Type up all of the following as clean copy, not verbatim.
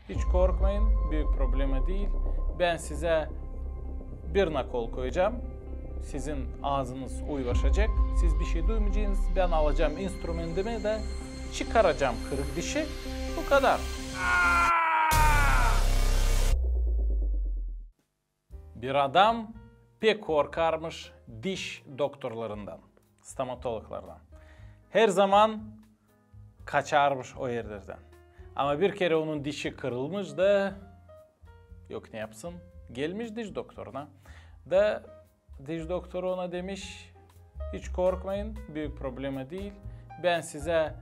Hiç korkmayın, büyük problemi değil. Ben size bir nakol koyacağım. Sizin ağzınız uyuşacak. Siz bir şey duymayacaksınız. Ben alacağım instrumentimi de çıkaracağım kırık dişi. Bu kadar. Bir adam pek korkarmış diş doktorlarından, stomatologlardan. Her zaman kaçarmış o yerlerden. Ama bir kere onun dişi kırılmış da yok ne yapsın? Gelmiş diş doktoruna da diş doktoru ona demiş hiç korkmayın, büyük problemi değil. Ben size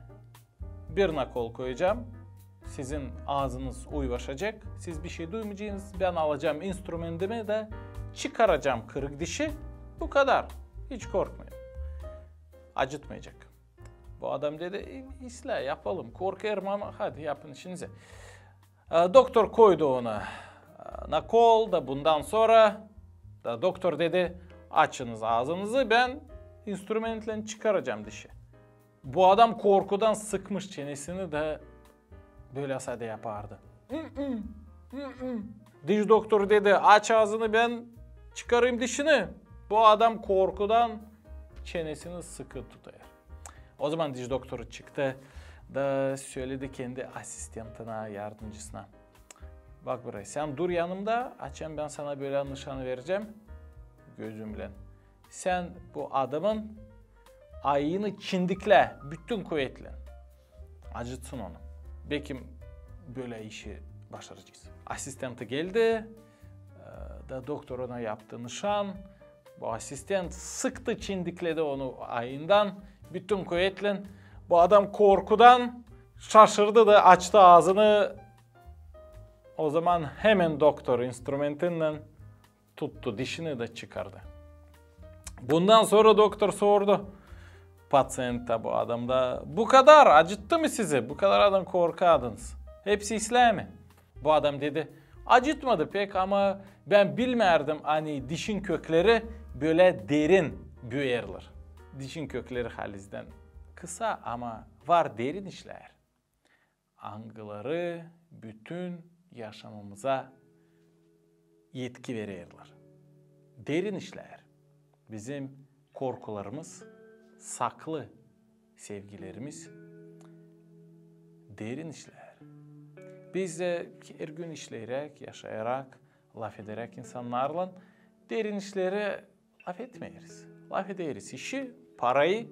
bir nakol koyacağım. Sizin ağzınız uyuşacak. Siz bir şey duymayacaksınız. Ben alacağım instrumentimi de çıkaracağım kırık dişi. Bu kadar. Hiç korkmayın. Acıtmayacak. Bu adam dedi isla yapalım. Korkarım ama hadi yapın işinizi. Doktor koydu ona nakol da bundan sonra da doktor dedi açınız ağzınızı ben instrumentle çıkaracağım dişi. Bu adam korkudan sıkmış çenesini de böyle sade yapardı. Diş doktoru dedi aç ağzını ben çıkarayım dişini. Bu adam korkudan çenesini sıkı tutar. O zaman diş doktoru çıktı da söyledi kendi asistantına, yardımcısına. Bak buraya sen dur yanımda açayım ben sana böyle nişanı vereceğim gözümle. Sen bu adamın ayını çindikle bütün kuvvetle. Acıtsın onu. Belki böyle işi başaracağız. Asistantı geldi da doktor ona yaptı nişan. Bu asistant sıktı çindikledi onu ayından bütün kuvvetle. Bu adam korkudan şaşırdı da açtı ağzını. O zaman hemen doktor instrumentinden tuttu dişini de çıkardı. Bundan sonra doktor sordu pasyente bu adamda bu kadar acıttı mı sizi? Bu kadar adam korkardınız. Hepsi İslami. Bu adam dedi acıtmadı pek ama ben bilmerdim hani dişin kökleri böyle derin büyürler. Dişin kökleri halizden kısa ama var derin işler. Angıları bütün yaşamımıza yetki verirler. Derin işler. Bizim korkularımız, saklı sevgilerimiz derin işler. Biz de her gün işleyerek, yaşayarak, laf ederek insanlarla derin işleri laf etmeyiz. Laf ederiz işi, parayı,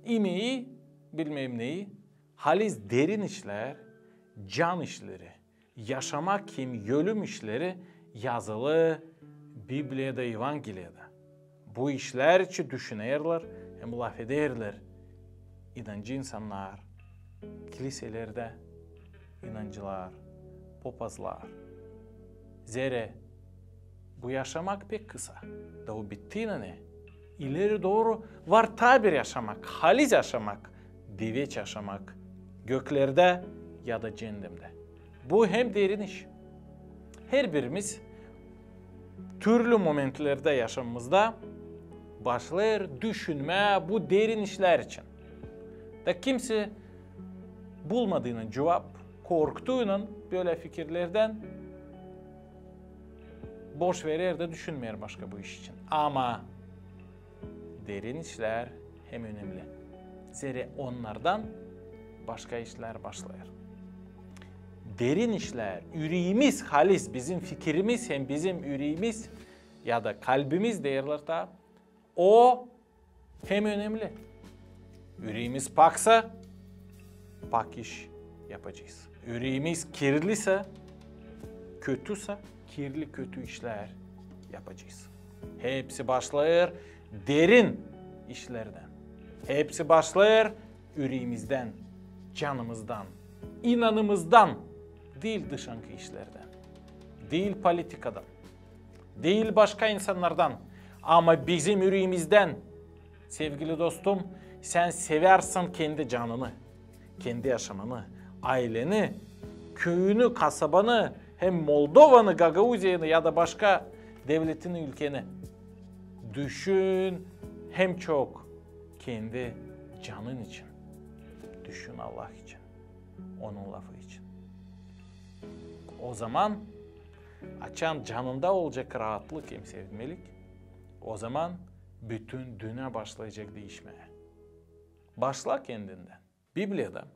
imeği, bilmem neyi. Halis derin işler, can işleri, yaşamak kim ölüm işleri yazılı Biblia'da, Evangelia'da. Bu işler için düşünürler, hem laf ederler. İnancı insanlar, kiliselerde inancılar, papazlar. Zere bu yaşamak pek kısa. Da o bittiğine ne? İleri doğru var tabir yaşamak, halis yaşamak, diveç yaşamak. Göklerde ya da cehennemde. Bu hem derin iş. Her birimiz türlü momentlerde yaşamımızda başlar düşünme bu derin işler için. Da kimse bulmadığının cevap, korktuğunun böyle fikirlerden boş verir de düşünmüyor başka bu iş için. Ama derin işler hem önemli. Zira onlardan başka işler başlar. Derin işler, yüreğimiz halis, bizim fikrimiz hem bizim yüreğimiz ya da kalbimiz değerler da o hem önemli. Yüreğimiz paksa pak iş yapacağız. Yüreğimiz kirliyse, kötüyse kirli kötü işler yapacağız. Hepsi başlar derin işlerden. Hepsi başlar yüreğimizden, canımızdan, inanımızdan, değil dışarı işlerden, değil politikadan, değil başka insanlardan ama bizim yüreğimizden. Sevgili dostum, sen seversen kendi canını, kendi yaşamını, aileni, köyünü, kasabanı, hem Moldova'nı, Gagavuzya'nı ya da başka devletini, ülkeni düşün hem çok kendi canın için. Düşün Allah için, onun lafı için. O zaman açan canında olacak rahatlık hem sevmelik. O zaman bütün dünya başlayacak değişmeye. Başla kendinden. Biblia'da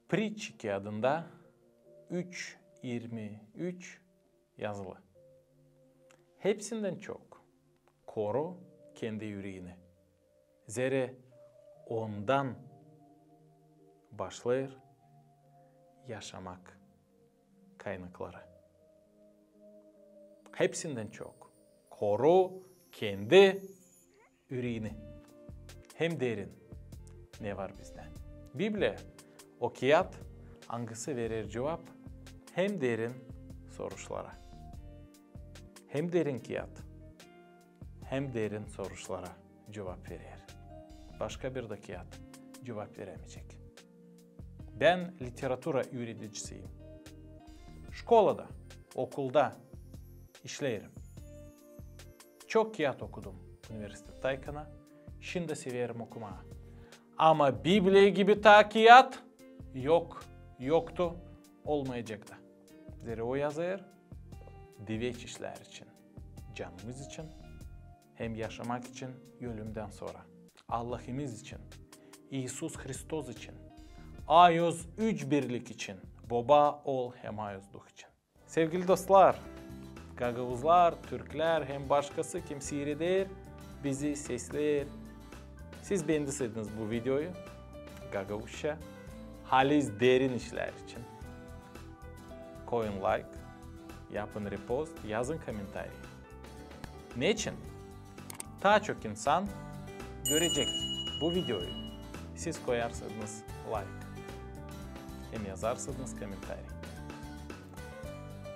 Pritçi kağıdında 3:23 yazılı. Hepsinden çok koru kendi yüreğini. Zere ondan başlar yaşamak kaynakları. Hepsinden çok koru kendi yüreğini. Hem derin ne var bizde? Biblia o kağıt hangisi verir cevap hem derin sorulara. Hem derin kağıt hem derin sorulara cevap verir. Başka bir de kağıt cevap veremeyecek. Ben literatura öğreticisiyim. Şkolada, okulda işlerim. Çok kağıt okudum üniversitedeyken. Şimdi severim okumayı. Ama Biblia gibi ta kağıt yoktu, olmayacak da. Zira o yazar diveç işler için, canımız için, hem yaşamak için ölümden sonra. Allah'ımız için, İsus Hristos için, ayız üç birlik için, baba ol hem ayız duh için. Sevgili dostlar, Gagavuzlar, Türkler hem başkası kim seyreder, bizi sesler. Siz beğendiyseniz bu videoyu, Gagavuzca, halis derin işler için koyun like, yapın repost, yazın komentarı. Ne için? Daha çok insan görecek bu videoyu. Siz koyarsanız like, hem yazarsanız komentarı.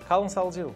Kalın sağlıcakla.